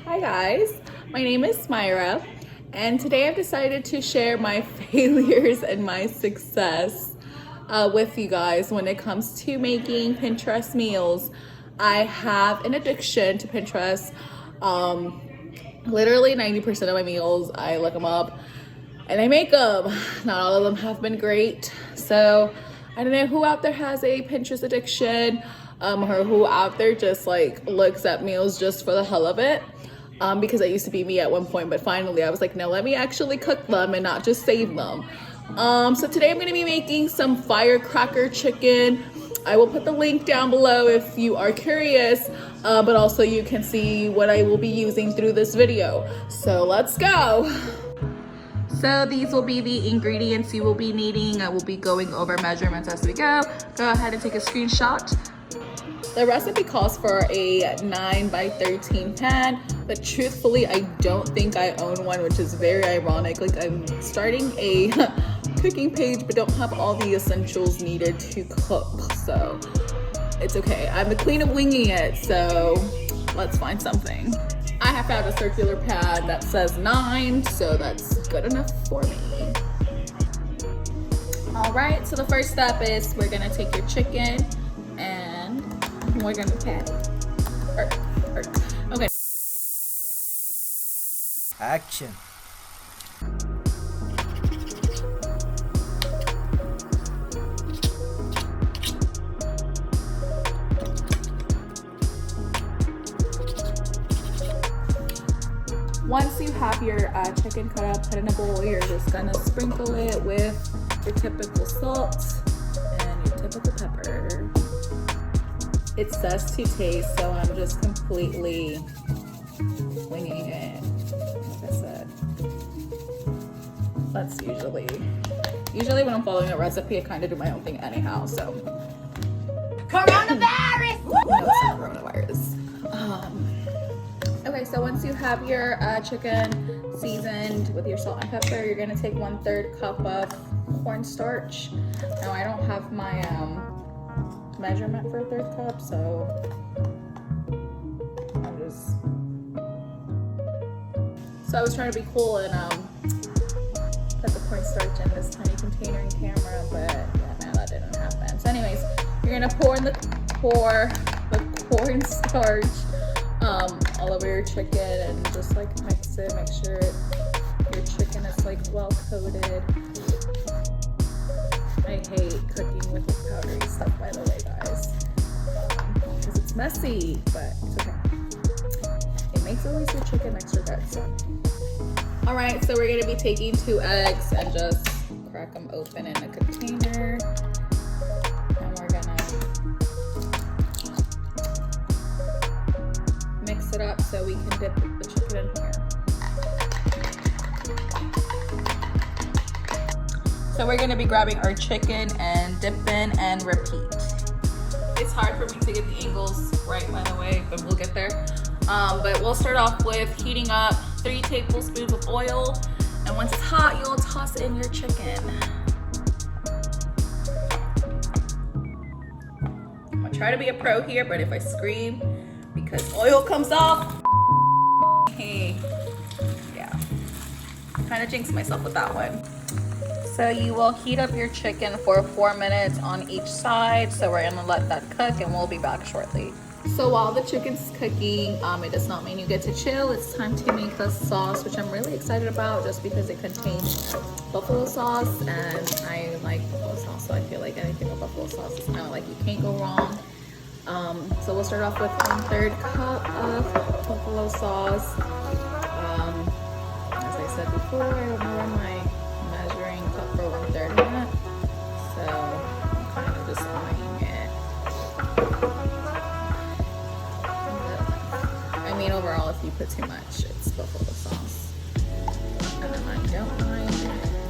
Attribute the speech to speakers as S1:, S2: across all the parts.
S1: Hi guys, my name is Myra, and today I've decided to share my failures and my success with you guys when it comes to making Pinterest meals. I have an addiction to Pinterest. Literally 90% of my meals, I look them up and I make them. Not all of them have been great. So I don't know who out there has a Pinterest addiction, or who out there just like looks at meals just for the hell of it. Because that used to be me at one point, but finally I was like, no, let me actually cook them and not just save them. So today I'm gonna be making some firecracker chicken. I will put the link down below if you are curious, but also you can see what I will be using through this video. So let's go. So these will be the ingredients you will be needing. I will be going over measurements as we go. Go ahead and take a screenshot. The recipe calls for a 9 by 13 pan, but truthfully, I don't think I own one, which is very ironic. Like, I'm starting a cooking page, but don't have all the essentials needed to cook, so it's okay. I'm the queen of winging it, so let's find something. I have found a circular pad that says 9, so that's good enough for me. All right, so the first step is we're gonna take your chicken and we're gonna pat it. Okay.
S2: Action.
S1: Once you have your chicken cut up, put in a bowl, you're just gonna sprinkle it with your typical salt and your typical pepper. It says to taste, so I'm just completely winging it. Like I said, that's usually when I'm following a recipe, I kind of do my own thing anyhow. So
S3: coronavirus.
S1: No, it's not coronavirus. Okay, so once you have your chicken seasoned with your salt and pepper, you're gonna take 1/3 cup of cornstarch. Now I don't have my measurement for a 1/3 cup, so I was trying to be cool and put the cornstarch in this tiny container in camera, but yeah, no, that didn't happen. So anyways, you're gonna pour the cornstarch all over your chicken and just like mix it. Make sure your chicken is like well coated. I hate cooking with powdery stuff, by the way, guys, because it's messy, but it's okay. It makes at least your chicken extra good. So, all right, so we're gonna be taking 2 eggs and just crack them open in a container, and we're gonna mix it up so we can dip the chicken in here. So we're gonna be grabbing our chicken and dipping and repeat. It's hard for me to get the angles right, by the way, but we'll get there. But we'll start off with heating up 3 tablespoons of oil, and once it's hot, you'll toss in your chicken. I'm gonna try to be a pro here, but if I scream because oil comes off, hey, yeah, kind of jinxed myself with that one. So you will heat up your chicken for 4 minutes on each side. So we're gonna let that cook and we'll be back shortly. So while the chicken's cooking, it does not mean you get to chill. It's time to make the sauce, which I'm really excited about just because it contains buffalo sauce, and I like buffalo sauce, so I feel like anything with buffalo sauce is kind of like you can't go wrong. So we'll start off with 1/3 cup of buffalo sauce. As I said before, I don't know where my measuring cup for 1/3 of that, so I'm kind of just winging it. I mean, overall, if you put too much, it's buffalo sauce, and then I don't mind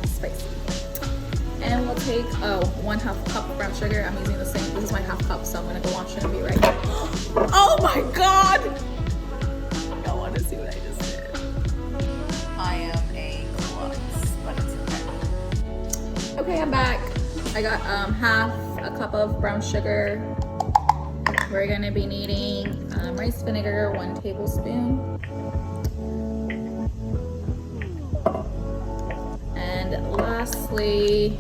S1: spicy. And we'll take 1/2 cup of brown sugar. I'm using the same. This is my 1/2 cup, so I'm gonna go wash it and be right back. Oh my god! Y'all want to see what I just did? I am a klutz, but it's okay. Okay, I'm back. I got 1/2 cup of brown sugar, We're gonna be needing rice vinegar, 1 tablespoon. And lastly,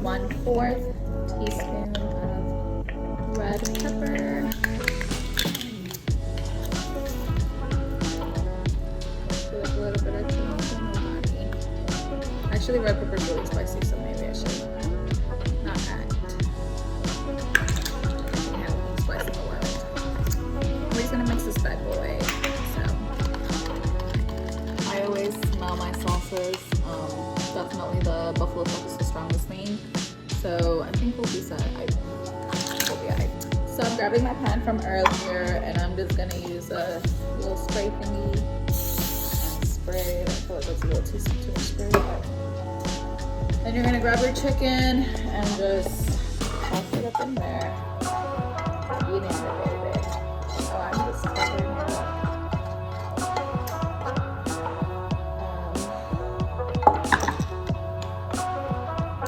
S1: 1/4 teaspoon of red pepper. With a little bit of chili. Actually, red pepper is really spicy, so maybe I should not add it. Spicy more. We're just gonna mix this bad boy. So I always smell my sauces. Definitely the buffalo sauce is the strongest thing. So I think we'll be set. We'll be alright. So I'm grabbing my pan from earlier, and I'm just gonna use a little spray thingy and spray. I feel like that's a little too much spray. But then you're gonna grab your chicken and just toss it up in there. Eat it, baby. So I'm just covering it up.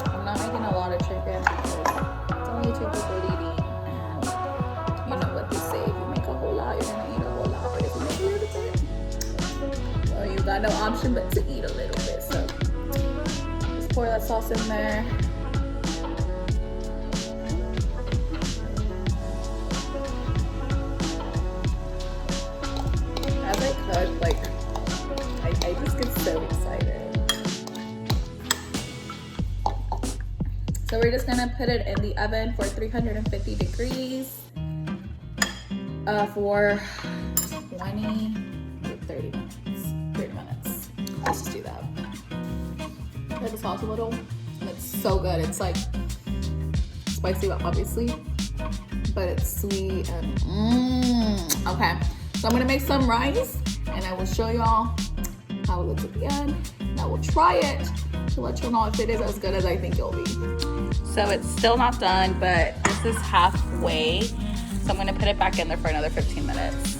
S1: I'm not making a lot of chicken because it's only 2 people eating, and you know what they say, if you make a whole lot, you're gonna eat a whole lot, but if you make a little bit, well, you got no option but to eat a little bit. So just pour that sauce in there. As I cook, like, I just get so excited. So we're just gonna put it in the oven for 350 degrees for 20 to 30 minutes. 30 minutes. Let's just do that. Try the sauce a little. It's so good. It's like spicy, obviously, but it's sweet and okay. So I'm gonna make some rice, and I will show y'all how it looks at the end. And I will try it to let you know if it is as good as I think it'll be. So it's still not done, but this is halfway. So I'm gonna put it back in there for another 15 minutes.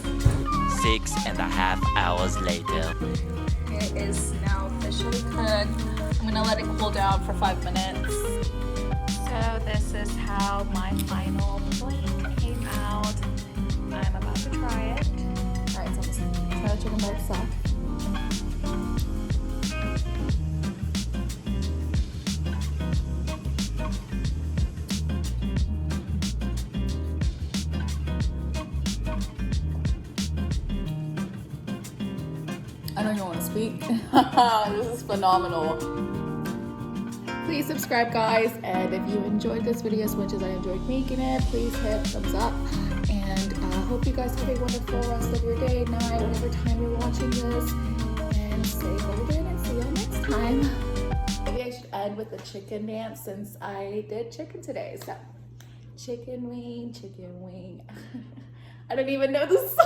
S2: 6.5 hours later.
S1: It is now officially cooked. I'm gonna let it cool down for 5 minutes. So this is how my final plate came out. I'm about to try it. All right, so I'm just gonna try the chicken by itself. I don't even want to speak. This is phenomenal. Please subscribe, guys, and if you enjoyed this video as much as I enjoyed making it, please hit thumbs up, and I hope you guys have a wonderful rest of your day, night, whatever time you're watching this, and stay golden, and see you next time. Maybe I should end with the chicken dance since I did chicken today. So chicken wing, chicken wing. I don't even know the song.